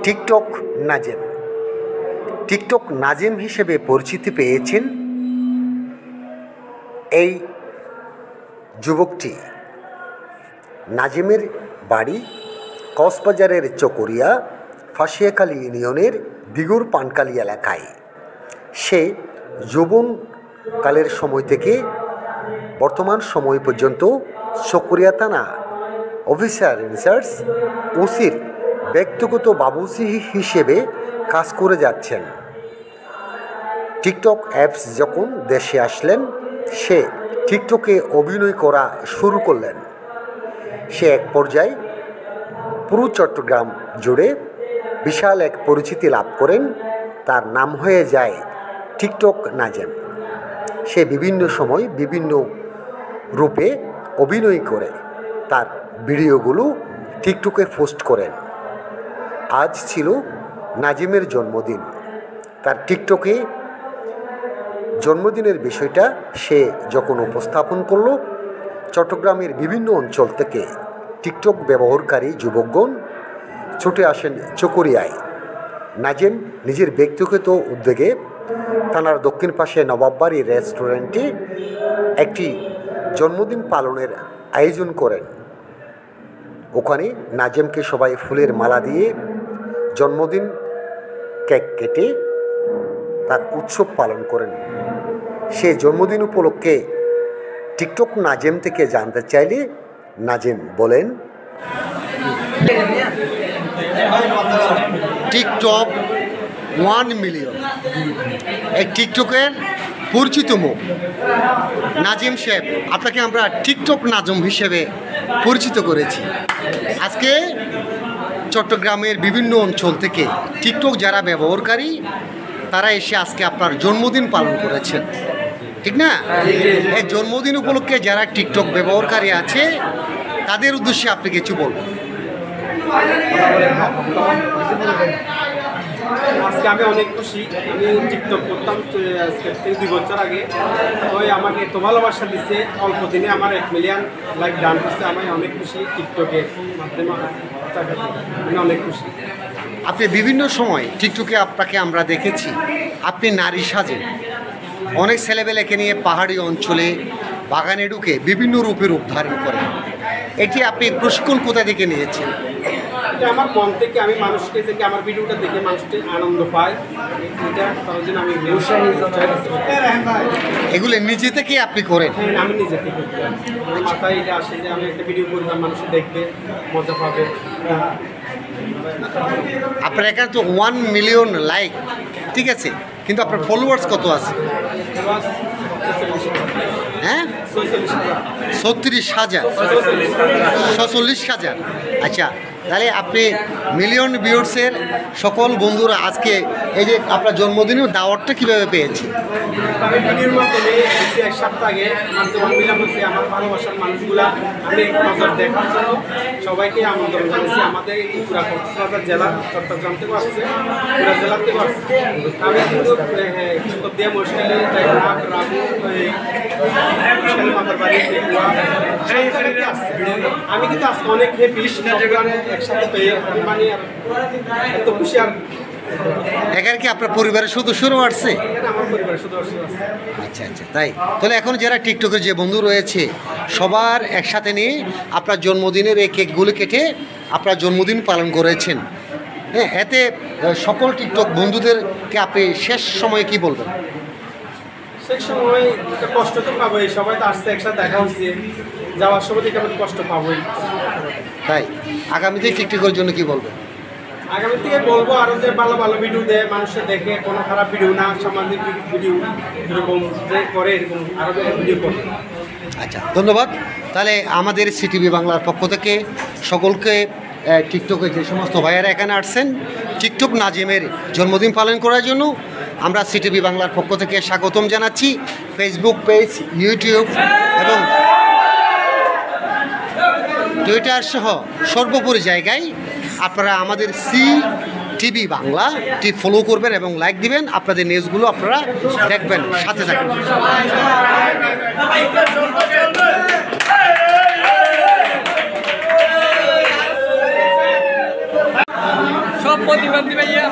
TikTok Nazem. TikTok Nazem হিসেবে পরিচিতি পেয়েছেন এই যুবকটি। নাজেমের বাড়ি কক্সবাজারের চকরিয়া ফাঁসিয়াখালী ইউনিয়নের দিগুর পানকালী এলাকায়। সে যৌবনকালের সময় থেকে বর্তমান সময় পর্যন্ত চকরিয়া থানা অফিসার ইনচার্জ ওসির ব্যক্তিগত বাবুসি হিসেবে কাজ করে যাচ্ছেন। টিকটক অ্যাপস যখন দেশে আসলেন, সে টিকটকে অভিনয় করা শুরু করলেন। সে এক পর্যায়ে পুরো চট্টগ্রাম জুড়ে বিশাল এক পরিচিতি লাভ করেন। তার নাম হয়ে যায় টিকটক নাজেম। সে বিভিন্ন সময় বিভিন্ন রূপে অভিনয় করে তার ভিডিওগুলো টিকটকে পোস্ট করেন। আজ ছিল নাজিমের জন্মদিন। তার টিকটকে জন্মদিনের বিষয়টা সে যখন উপস্থাপন করল, চট্টগ্রামের বিভিন্ন অঞ্চল থেকে টিকটক ব্যবহারকারী যুবকগণ ছুটে আসেন চকরিয়ায়। নাজেম নিজের ব্যক্তিগত উদ্যোগে থানার দক্ষিণ পাশে নবাববাড়ি রেস্টুরেন্টে একটি জন্মদিন পালনের আয়োজন করেন। ওখানে নাজেমকে সবাই ফুলের মালা দিয়ে জন্মদিন কেক কেটে তার উৎসব পালন করেন। সে জন্মদিন উপলক্ষে টিকটক নাজেম থেকে জানতে চাইলে নাজেম বলেন, টিকটক 1 মিলিয়ন, এই টিকটকের পরিচিত মুখ নাজিম সাহেব। আপনাকে আমরা টিকটক নাজম হিসেবে পরিচিত করেছি। আজকে চট্টগ্রামের বিভিন্ন অঞ্চল থেকে টিকটক যারা ব্যবহারকারী তারা এসে আজকে আপনার জন্মদিন পালন করেছেন, ঠিক না? এই জন্মদিন উপলক্ষে যারা টিকটক ব্যবহারকারী আছে তাদের উদ্দেশ্যে আপনি কিছু বলবেন। আজকে আমি অনেক খুশি। আমি টিকটক করতাম আজকে 2 বছর আগে। ওই আমাকে এত ভালোবাসা দিচ্ছে, অল্প দিনে আমার 1 মিলিয়ন লাইক ডান করছে। আমি অনেক খুশি টিকটকের মাধ্যমে, আমি অনেক খুশি। আপনি বিভিন্ন সময় টিকটকে আপনাকে আমরা দেখেছি, আপনি নারী সাজেন। অনেক ছেলেবেলেকে নিয়ে পাহাড়ি অঞ্চলে বাগানে ঢুকে বিভিন্ন রূপে রূপ ধারণ করেন। এটি আপনি প্রশিক্ষণ কোথা থেকে নিয়েছেন? এটা আমার মন থেকে, আমি মানুষকে দেখে, আমার ভিডিওটা দেখে মানুষকে আনন্দ পায়। এটা তার জন্য আমি এগুলো নিজে থেকে আপনি করেন? হ্যাঁ, আমি নিজে থেকে। আমার মাথায় এটা আসে যে আমি একটা ভিডিও করলাম, মানুষে দেখবে, মজা পাবে। আপনার এখানে তো 1 মিলিয়ন লাইক, ঠিক আছে, কিন্তু আপনার ফলোয়ার্স কত আছে? হ্যাঁ, 36,000, 46,000। আচ্ছা, তাহলে আপনি মিলিয়ন ভিউয়ার্সের সকল বন্ধুরা আজকে এই যে আপনার জন্মদিনের দাওয়াতটা কীভাবে পেয়েছে? আমি ভিডিওর মাধ্যমে এক সপ্তাহ আগে আমার যে মিলাম হচ্ছে, আমার ভালোবাসার মানুষগুলা আমি এক নজর দেখার জন্য সবাইকে আমন্ত্রণ জানিয়েছি। আমাদের এই পুরা কক্সবাজার জেলা, চট্টগ্রাম থেকেও আসছে, পুরা জেলা থেকেও আসছে। আমি কিন্তু দিয়ে মশালি রাবু মাতার বাড়ি আসছে। আমি কিন্তু আজকে অনেক হ্যাপি একসাথে পেয়ে। আমি মানে আর এত খুশি। আর এখানে কি আপনার পরিবারের সদস্যরাও আসছে? আমার পরিবারের সদস্য আছে। আচ্ছা আচ্ছা, তাই তাহলে এখন যারা টিকটকের যে বন্ধু রয়েছে সবার একসাথে নিয়ে আপনার জন্মদিনের এই কেকগুলো কেটে আপনার জন্মদিন পালন করেছেন। হ্যাঁ, এতে সকল টিকটক বন্ধুদেরকে আপনি শেষ সময়ে কি বলবেন? সেই সময় একটা কষ্ট তো পাবোই, সবাই তো আসছে, একসাথে দেখা হচ্ছে, যাওয়ার সময় থেকে আমি কষ্ট পাবোই। তাই আগামীতে টিকটকের জন্য কি বলবেন? আগামী থেকে বলবো আরও যে ভালো ভালো ভিডিও দেয়, মানুষের দেখে, কোনো খারাপ ভিডিও না, সামাজিক ভিডিও এরকম যে করে, এরকম আরও ভিডিও করবে। আচ্ছা, ধন্যবাদ। তাহলে আমাদের সিটিভি বাংলার পক্ষ থেকে সকলকে টিকটকে যে সমস্ত ভাইয়ারা এখানে আসছেন টিকটক নাজিমের জন্মদিন পালন করার জন্য আমরা সিটিভি বাংলার পক্ষ থেকে স্বাগতম জানাচ্ছি। ফেসবুক পেজ, ইউটিউব এবং টুইটার সহ সর্বোপরি জায়গায় আপনারা আমাদের সিটিভি বাংলাটি ফলো করবেন এবং লাইক দিবেন। আপনাদের নিউজগুলো আপনারা দেখবেন, সাথে থাকবেন। প্রতিবন্ধী ভাইয়া